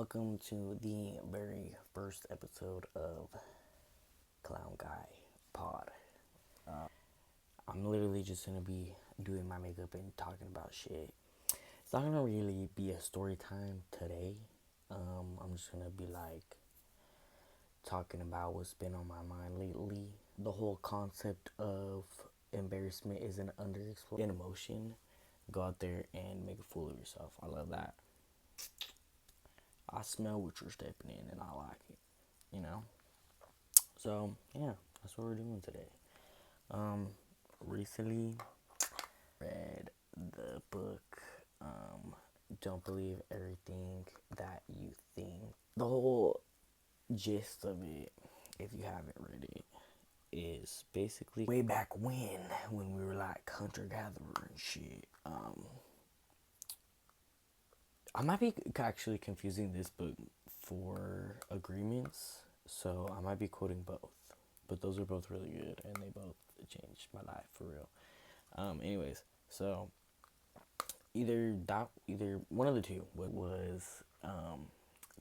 Welcome to the very first episode of Clown Guy Pod. I'm literally just gonna be doing my makeup and talking about shit. It's not gonna really be a story time today. I'm just gonna be talking about what's been on my mind lately. The whole concept of embarrassment is an underexplored emotion. Go out there and make a fool of yourself. I love that. I smell what you're stepping in and I like it, you know? So, yeah, that's what we're doing today. Recently read the book, Don't Believe Everything That You Think. The whole gist of it, if you haven't read it, is basically way back when we were like hunter-gatherer and shit. I might be actually confusing this book for Agreements, so I might be quoting both. But those are both really good, and they both changed my life for real. Anyways, so either one of the two was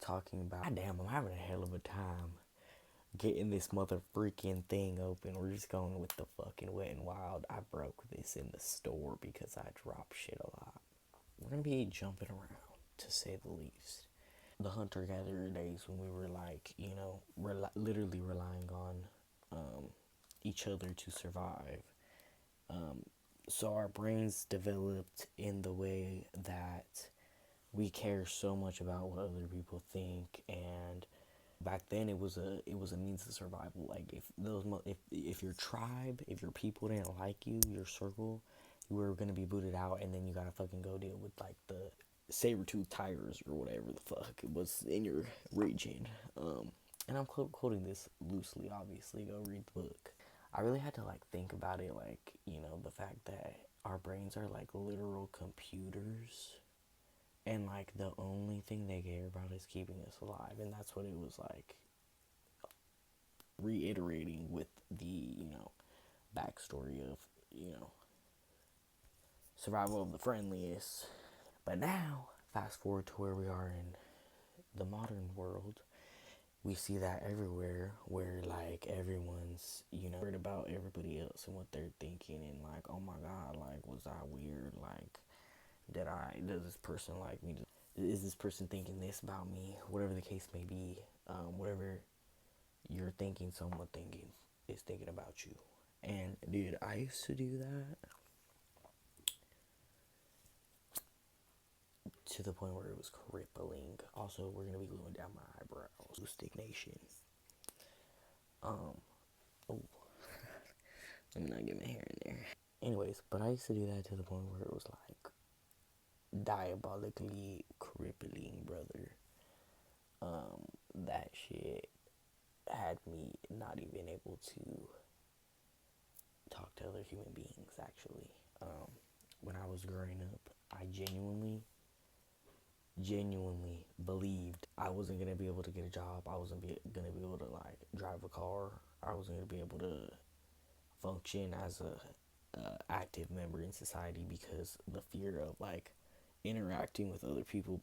talking about. God damn, I'm having a hell of a time getting this mother freaking thing open. We're just going with the fucking Wet and Wild. I broke this in the store because I drop shit a lot. We're gonna be jumping around, to say the least. The hunter gatherer days when we were literally relying on each other to survive. So our brains developed in the way that we care so much about what other people think, and back then it was a means of survival. Like if your tribe, if your people didn't like you, your circle, you were gonna be booted out, and then you gotta fucking go deal with like the saber-tooth tigers or whatever the fuck it was in your region. And I'm quoting this loosely, obviously. Go read the book. I really had to think about it, the fact that our brains are like literal computers, and the only thing they care about is keeping us alive, and that's what it was like reiterating with the backstory of survival of the friendliest. But now, fast forward to where we are in the modern world, we see that everywhere, where everyone's worried about everybody else and what they're thinking, and oh my god, was I weird, does this person like me, is this person thinking this about me, whatever the case may be. Whatever you're thinking, someone thinking is thinking about you. And dude, I used to do that to the point where it was crippling. Also, we're gonna be gluing down my eyebrows. Stick Nation. Oh, let me not get my hair in there. Anyways, but I used to do that to the point where it was diabolically crippling, brother. That shit had me not even able to talk to other human beings, actually. When I was growing up, I genuinely believed I wasn't gonna be able to get a job. I wasn't gonna be able to drive a car. I wasn't gonna be able to function as a active member in society because the fear of interacting with other people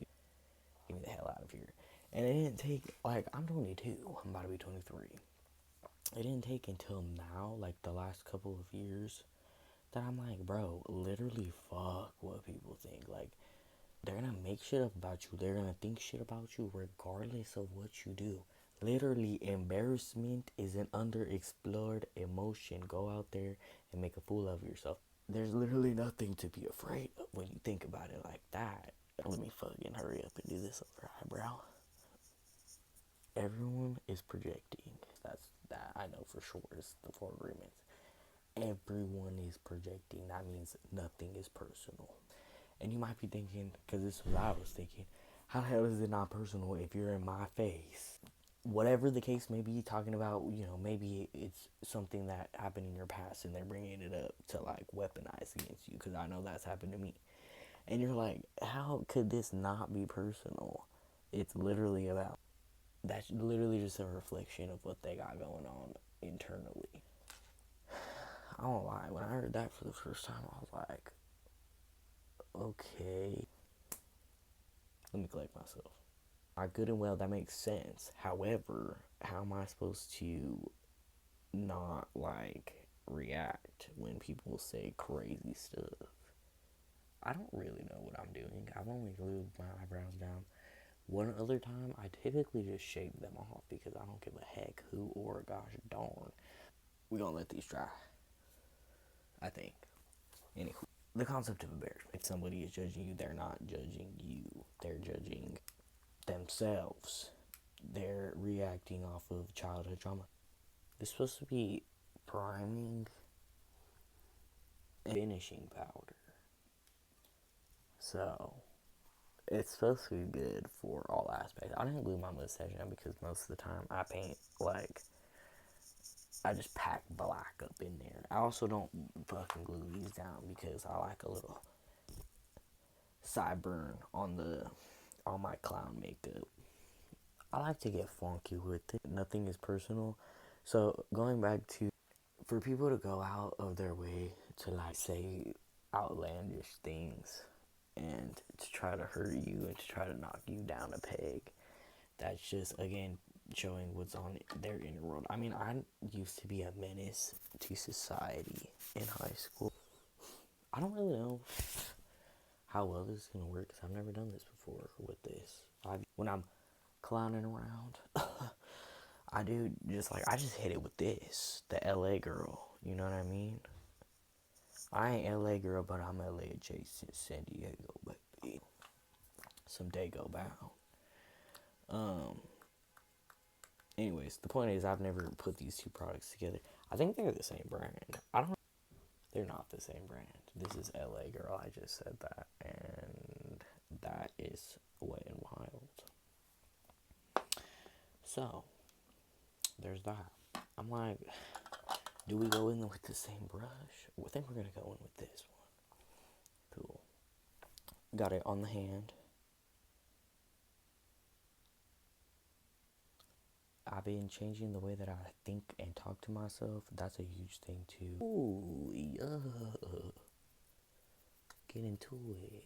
get me the hell out of here. And it didn't take I'm 22. I'm about to be 23. It didn't take until now, the last couple of years, that I'm bro, literally fuck what people think. They're gonna make shit up about you. They're gonna think shit about you regardless of what you do. Literally, embarrassment is an underexplored emotion. Go out there and make a fool of yourself. There's literally nothing to be afraid of when you think about it like that. Let me fucking hurry up and do this other eyebrow. Everyone is projecting. That I know for sure. It's the four agreements. Everyone is projecting. That means nothing is personal. And you might be thinking, because this is what I was thinking, how the hell is it not personal if you're in my face? Whatever the case may be, talking about, maybe it's something that happened in your past and they're bringing it up to weaponize against you, because I know that's happened to me. And you're like, how could this not be personal? It's literally about, that's literally just a reflection of what they got going on internally. I won't lie, when I heard that for the first time, I was like, okay, let me collect myself. Good and well, that makes sense. However, how am I supposed to not like react when people say crazy stuff? I don't really know what I'm doing. I've only glued my eyebrows down one other time. I typically just shave them off because I don't give a heck who or gosh darn. We gonna let these dry, I think. Anywho, the concept of embarrassment. If somebody is judging you, they're not judging you. They're judging themselves. They're reacting off of childhood trauma. It's supposed to be priming and finishing powder. So it's supposed to be good for all aspects. I didn't glue my mustache down because most of the time I paint like I just pack black up in there. I also don't fucking glue these down because I like a little sideburn on my clown makeup. I like to get funky with it. Nothing is personal. So going back to for people to go out of their way to like say outlandish things and to try to hurt you and to try to knock you down a peg, that's just again showing what's on their inner world. I mean, I used to be a menace to society in high school. I don't really know how well this is gonna work because I've never done this before with this. When I'm clowning around, I do just like I just hit it with this, the LA girl. You know what I mean? I ain't LA girl, but I'm LA adjacent, San Diego, baby. Some Dago bound. Um. Anyways, the point is, I've never put these two products together. I think they're the same brand. I don't. They're not the same brand. This is LA girl. I just said that, and that is Wet and Wild. So there's that. I'm like, do we go in with the same brush? I think we're gonna go in with this one. Cool. Got it on the hand. I've been changing the way that I think and talk to myself. That's a huge thing too. Ooh, yeah. Get into it.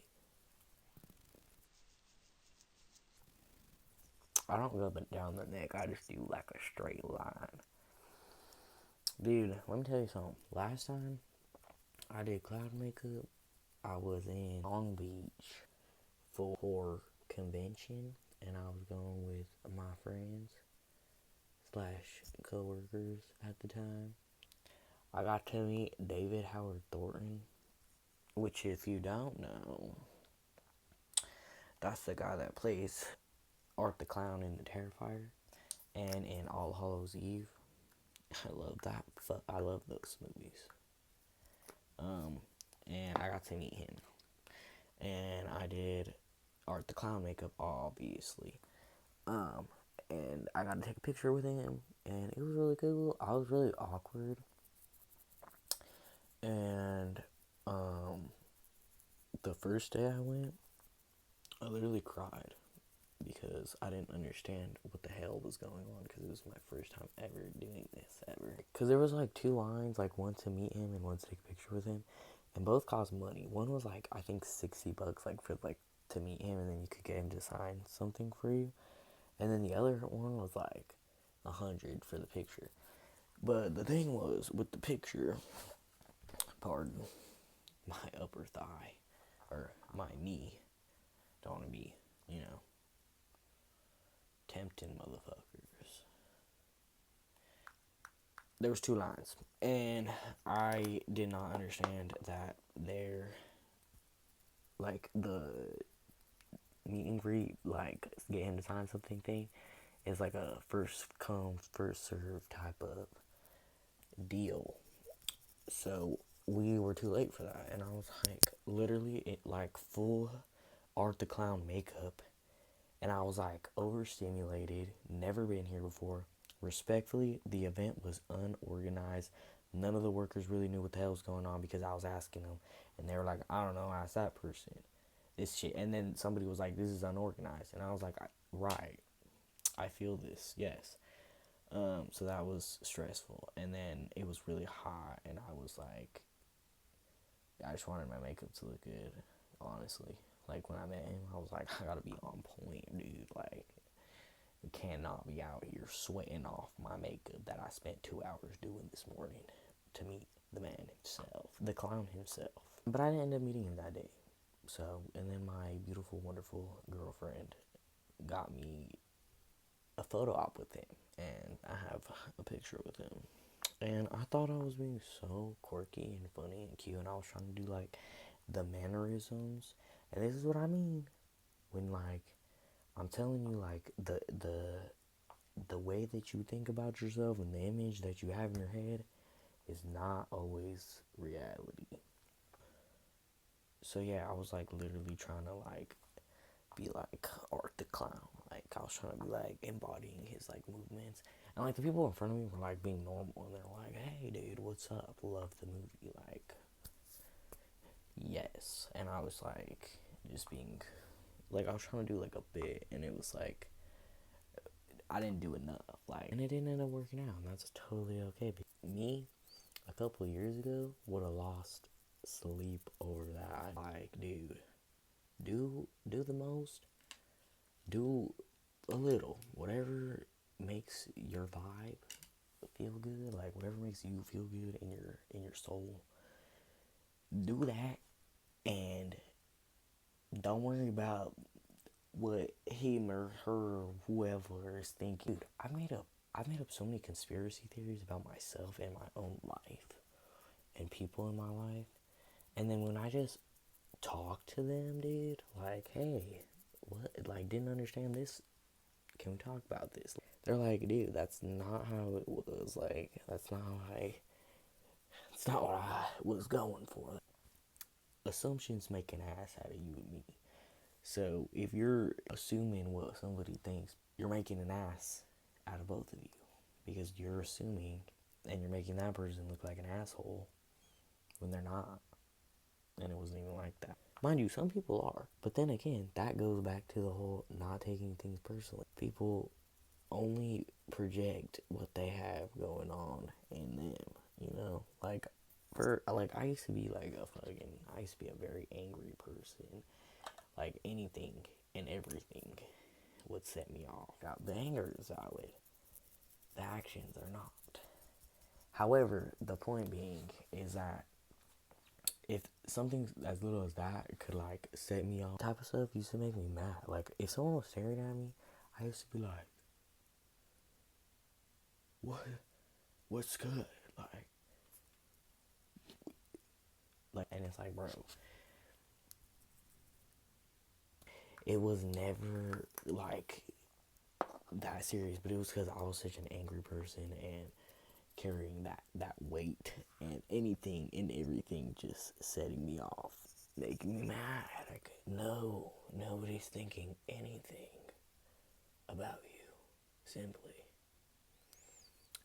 I don't go down the neck. I just do like a straight line. Dude, let me tell you something. Last time I did cloud makeup, I was in Long Beach for convention, and I was going with my friends slash coworkers at the time. I got to meet David Howard Thornton, which if you don't know, that's the guy that plays Art the Clown in The Terrifier and in All Hallows Eve. I love that. I love those movies. And I got to meet him. And I did Art the Clown makeup, obviously. And I got to take a picture with him, and it was really cool. I was really awkward. And the first day I went, I literally cried because I didn't understand what the hell was going on because it was my first time ever doing this ever. Because there was like two lines, like one to meet him and one to take a picture with him, and both cost money. One was like I think $60 like for like to meet him, and then you could get him to sign something for you, and then the other one was like 100 for the picture. But the thing was with the picture, pardon, my upper thigh or my knee. Don't want to be, tempting motherfuckers. There was two lines, and I did not understand that they're like the meet and greet, like get him to sign something thing, is like a first come first serve type of deal. So we were too late for that, and I was like, literally, it like full Art the Clown makeup, and I was like overstimulated, never been here before. Respectfully, the event was unorganized. None of the workers really knew what the hell was going on because I was asking them, and they were like, I don't know, ask that person. This shit. And then somebody was like, this is unorganized. And I was like, right, I feel this, yes. So that was stressful. And then it was really hot, and I was like, I just wanted my makeup to look good, honestly. Like, when I met him, I was like, I gotta be on point, dude. Like, and not be out here sweating off my makeup that I spent 2 hours doing this morning to meet the man himself, the clown himself. But I didn't end up meeting him that day. So, and then my beautiful, wonderful girlfriend got me a photo op with him, and I have a picture with him. And I thought I was being so quirky and funny and cute, and I was trying to do like the mannerisms. And this is what I mean when like I'm telling you, like the way that you think about yourself and the image that you have in your head is not always reality. So yeah, I was like literally trying to like be like Art the Clown. Like I was trying to be like embodying his like movements. And like the people in front of me were like being normal and they're like, "Hey dude, what's up? Love the movie." Like, yes. And I was like just being like I was trying to do like a bit and it was like I didn't do enough. Like, and it didn't end up working out, and that's totally okay. Me, a couple of years ago, would have lost sleep over that. Like, dude, do the most, do a little, whatever makes your vibe feel good, like whatever makes you feel good in your soul. Do that, and don't worry about what him or her or whoever is thinking. Dude, I've made up so many conspiracy theories about myself and my own life and people in my life. And then when I just talk to them, dude, like, hey, what? Like, didn't understand this. Can we talk about this? They're like, dude, that's not how it was. Like, that's not what I was going for. Assumptions make an ass out of you and me. So if you're assuming what somebody thinks, you're making an ass out of both of you because you're assuming and you're making that person look like an asshole when they're not. And it wasn't even like that. Mind you, some people are. But then again, that goes back to the whole not taking things personally. People only project what they have going on in them, you know? I used to be I used to be a very angry person. Like anything and everything would set me off. Now, the anger is valid. The actions are not. However, the point being is that if something as little as that could like set me off, type of stuff used to make me mad. Like if someone was staring at me, I used to be like, "What? What's good?" Like, and it's like, bro, it was never like that serious, but it was because I was such an angry person and carrying that weight and anything and everything just setting me off, making me mad. Like, no, nobody's thinking anything about you, simply,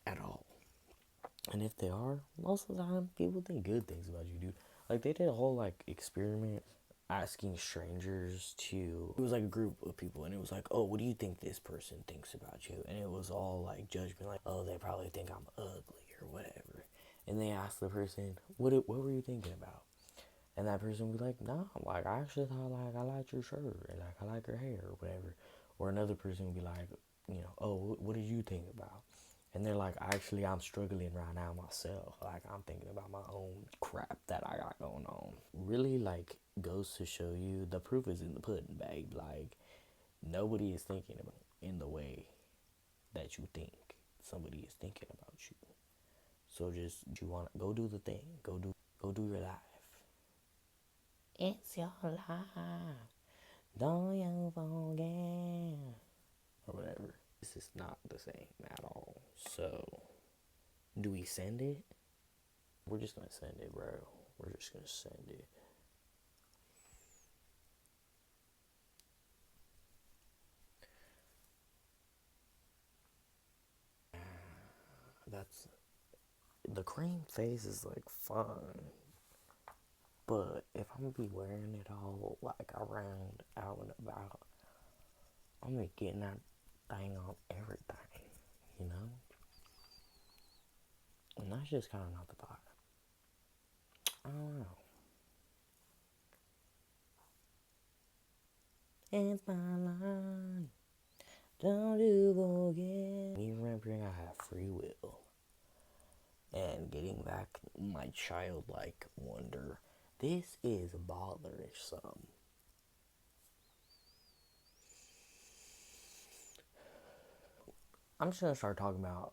at all. And if they are, most of the time, people think good things about you, dude. Like, they did a whole, like, experiment asking strangers to... It was, like, a group of people, and it was like, oh, what do you think this person thinks about you? And it was all, like, judgment, like, oh, they probably think I'm ugly or whatever. And they asked the person, what were you thinking about? And that person would be like, nah, like, I actually thought, like, I liked your shirt, or, like, I like your hair, or whatever. Or another person would be like, you know, oh, what did you think about? And they're like, actually, I'm struggling right now myself. Like, I'm thinking about my own crap that I got going on. Really, like, goes to show you the proof is in the pudding, babe. Like, nobody is thinking about in the way that you think somebody is thinking about you. So just, you want to go do the thing. Go do your life. It's your life. Don't you forget. Or whatever. This is not the same at all. So, do we send it? We're just gonna send it, bro. We're just gonna send it. That's the cream face is like fun, but if I'm gonna be wearing it all like around out and about, I'm gonna be getting that thing on everything, you know? And that's just kind of not the vibe. I don't know. It's my life. Don't do again. Me remembering I have free will and getting back my childlike wonder. This is bothersome. I'm just gonna start talking about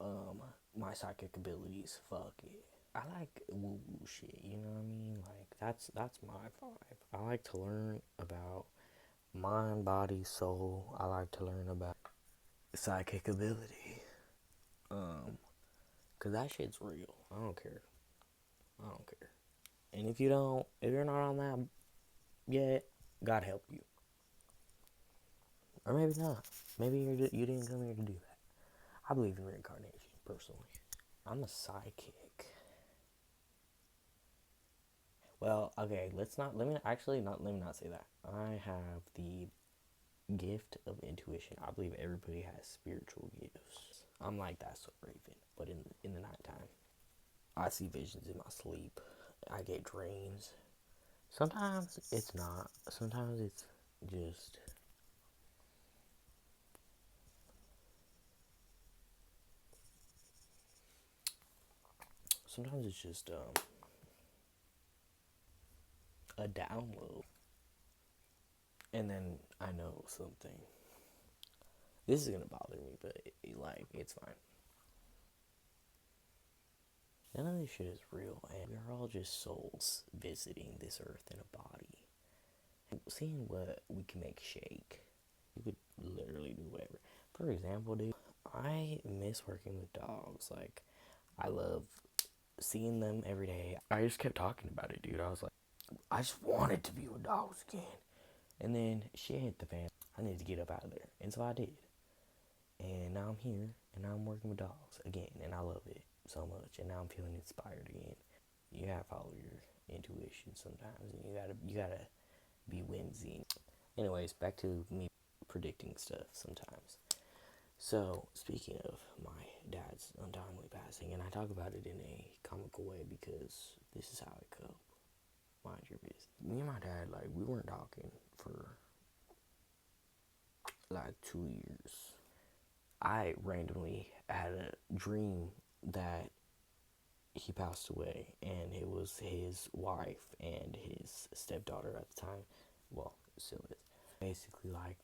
my psychic abilities. Fuck it. I like woo woo shit. You know what I mean? Like that's my vibe. I like to learn about mind, body, soul. I like to learn about psychic ability. Cause that shit's real. I don't care. I don't care. And if you're not on that yet, God help you. Or maybe not. Maybe you didn't come here to do that. I believe in reincarnation, personally. I'm a psychic. Well, okay, let me not say that. I have the gift of intuition. I believe everybody has spiritual gifts. I'm like that sort of raven, but in the nighttime. I see visions in my sleep. I get dreams. Sometimes it's not. Sometimes it's just sometimes it's just a download. And then I know something. This is gonna bother me, but it's fine. None of this shit is real, and we're all just souls visiting this earth in a body, seeing what we can make shake. You could literally do whatever. For example, dude, I miss working with dogs. Like, I love seeing them every day. I just kept talking about it, dude. I was like, I just wanted to be with dogs again. And then shit hit the fan. I needed to get up out of there. And so I did. And now I'm here, and now I'm working with dogs again, and I love it so much. And now I'm feeling inspired again. You gotta follow your intuition sometimes, and you gotta be whimsy. Anyways, back to me predicting stuff sometimes. So, speaking of my dad's untimely passing, and I talk about it in a comical way because this is how I cope. Mind your business. Me and my dad, like, we weren't talking for like 2 years. I randomly had a dream that he passed away, and it was his wife and his stepdaughter at the time. Well, still is. Basically, like,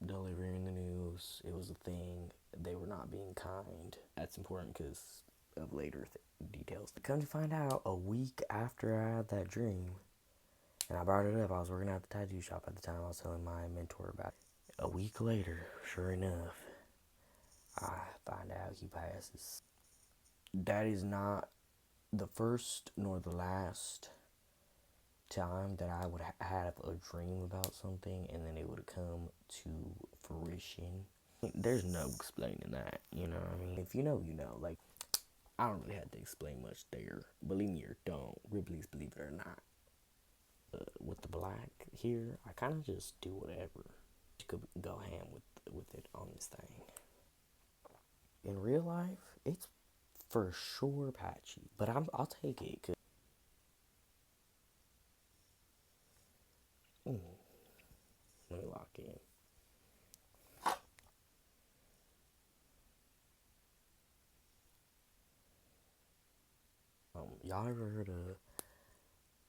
delivering the news. It was a thing. They were not being kind. That's important because of later details. Come to find out, a week after I had that dream, and I brought it up, I was working at the tattoo shop at the time. I was telling my mentor about it. A week later, sure enough, I find out he passes. That is not the first nor the last time that I would have a dream about something and then it would come to fruition. There's no explaining that, you know what I mean? If you know, you know. Like, I don't really have to explain much there. Believe me or don't. Ripley's Believe It or Not. With the black here, I kind of just do whatever. You could go ham with it on this thing. In real life, it's for sure patchy, but I'll take it. Cause, let me lock in. Y'all ever heard of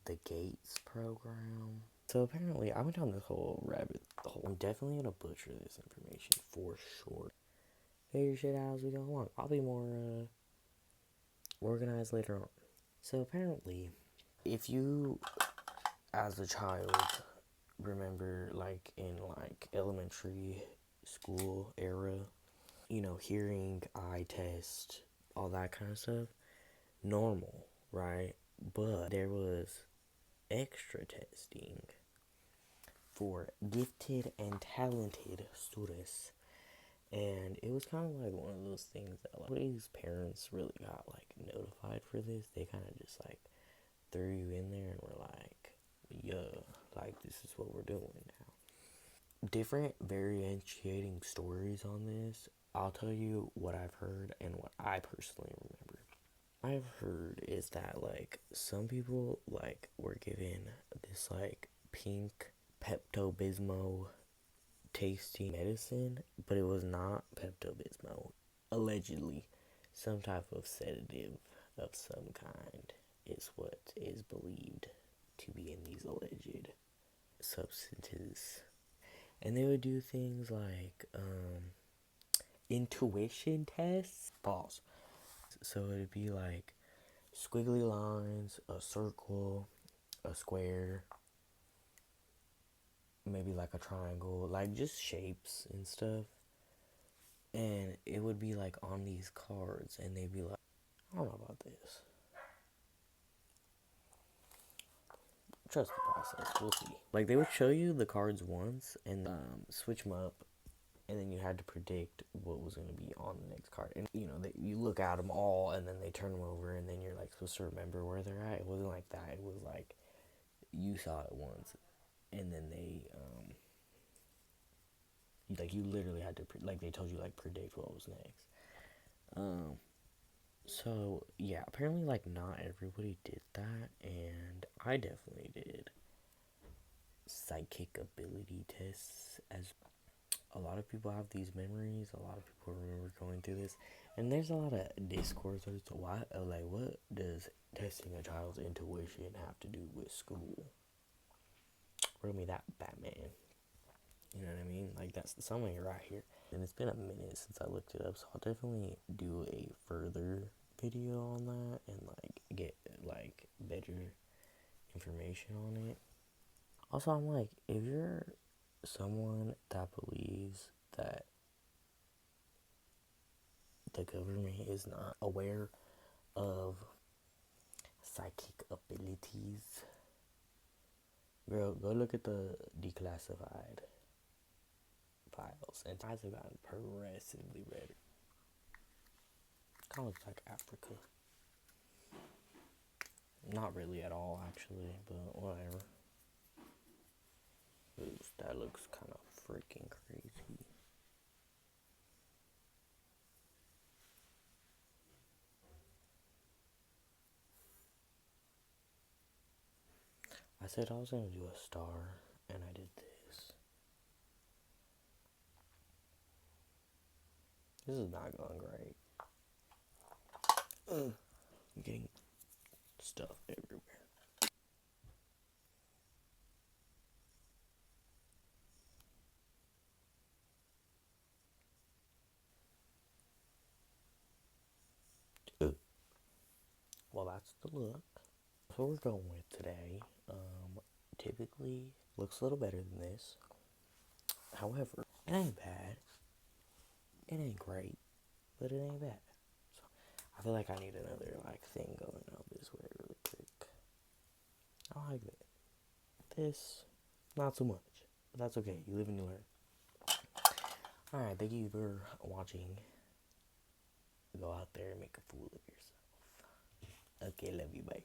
the Gates program? So apparently, I went down this whole rabbit hole. I'm definitely gonna butcher this information for sure. Figure shit out as we go along. I'll be more organized later on. So apparently, if you, as a child, remember like in like elementary school era, hearing, eye test, all that kind of stuff, normal, right? But there was extra testing for gifted and talented students. And it was kind of like one of those things that, like, nobody's parents really got, like, notified for this. They kind of just, like, threw you in there and were like, yeah, like, this is what we're doing now. Different variating stories on this. I'll tell you what I've heard and what I personally remember. I've heard is that, like, some people, like, were given this, like, pink Pepto-Bismol tasting medicine, but it was not Pepto-Bismol. Allegedly, some type of sedative of some kind is what is believed to be in these alleged substances. And they would do things like intuition tests. Pause. So it'd be like squiggly lines, a circle, a square, maybe like a triangle, like just shapes and stuff. And it would be like on these cards, and they'd be like, I don't know about this. Trust the process. We'll see. Like they would show you the cards once and switch them up, and then you had to predict what was going to be on the next card. And you know, you look at them all, and then they turn them over, and then you're like supposed to remember where they're at. It wasn't like that. It was like you saw it once, and then they like you literally had to like they told you like predict what was next. So yeah, apparently like not everybody did that, and I definitely did. Psychic ability tests, as a lot of people have these memories, a lot of people remember going through this, and there's a lot of discourse as to why, like, what does testing a child's intuition have to do with school? Read me that, Batman. You know what I mean? Like, that's the summary right here. And it's been a minute since I looked it up, so I'll definitely do a further video on that and like get like better information on it. Also, I'm like, if you're someone that believes that the government is not aware of psychic abilities, girl, go look at the declassified files, and times have gotten progressively better. Kind of looks like Africa. Not really at all, actually, but whatever. Oops, that looks kind of freaking crazy. I said I was gonna do a star, and I did this. This is not going great. I'm getting stuff everywhere. Well, that's the look. That's what we're going with today. Typically looks a little better than this. However, it ain't bad. It ain't great, but it ain't bad. So I feel like I need another like thing going out this way really quick. I like that. This, not so much, but that's okay. You live and you learn. All right, thank you for watching. Go out there and make a fool of yourself. Okay, love you, bye.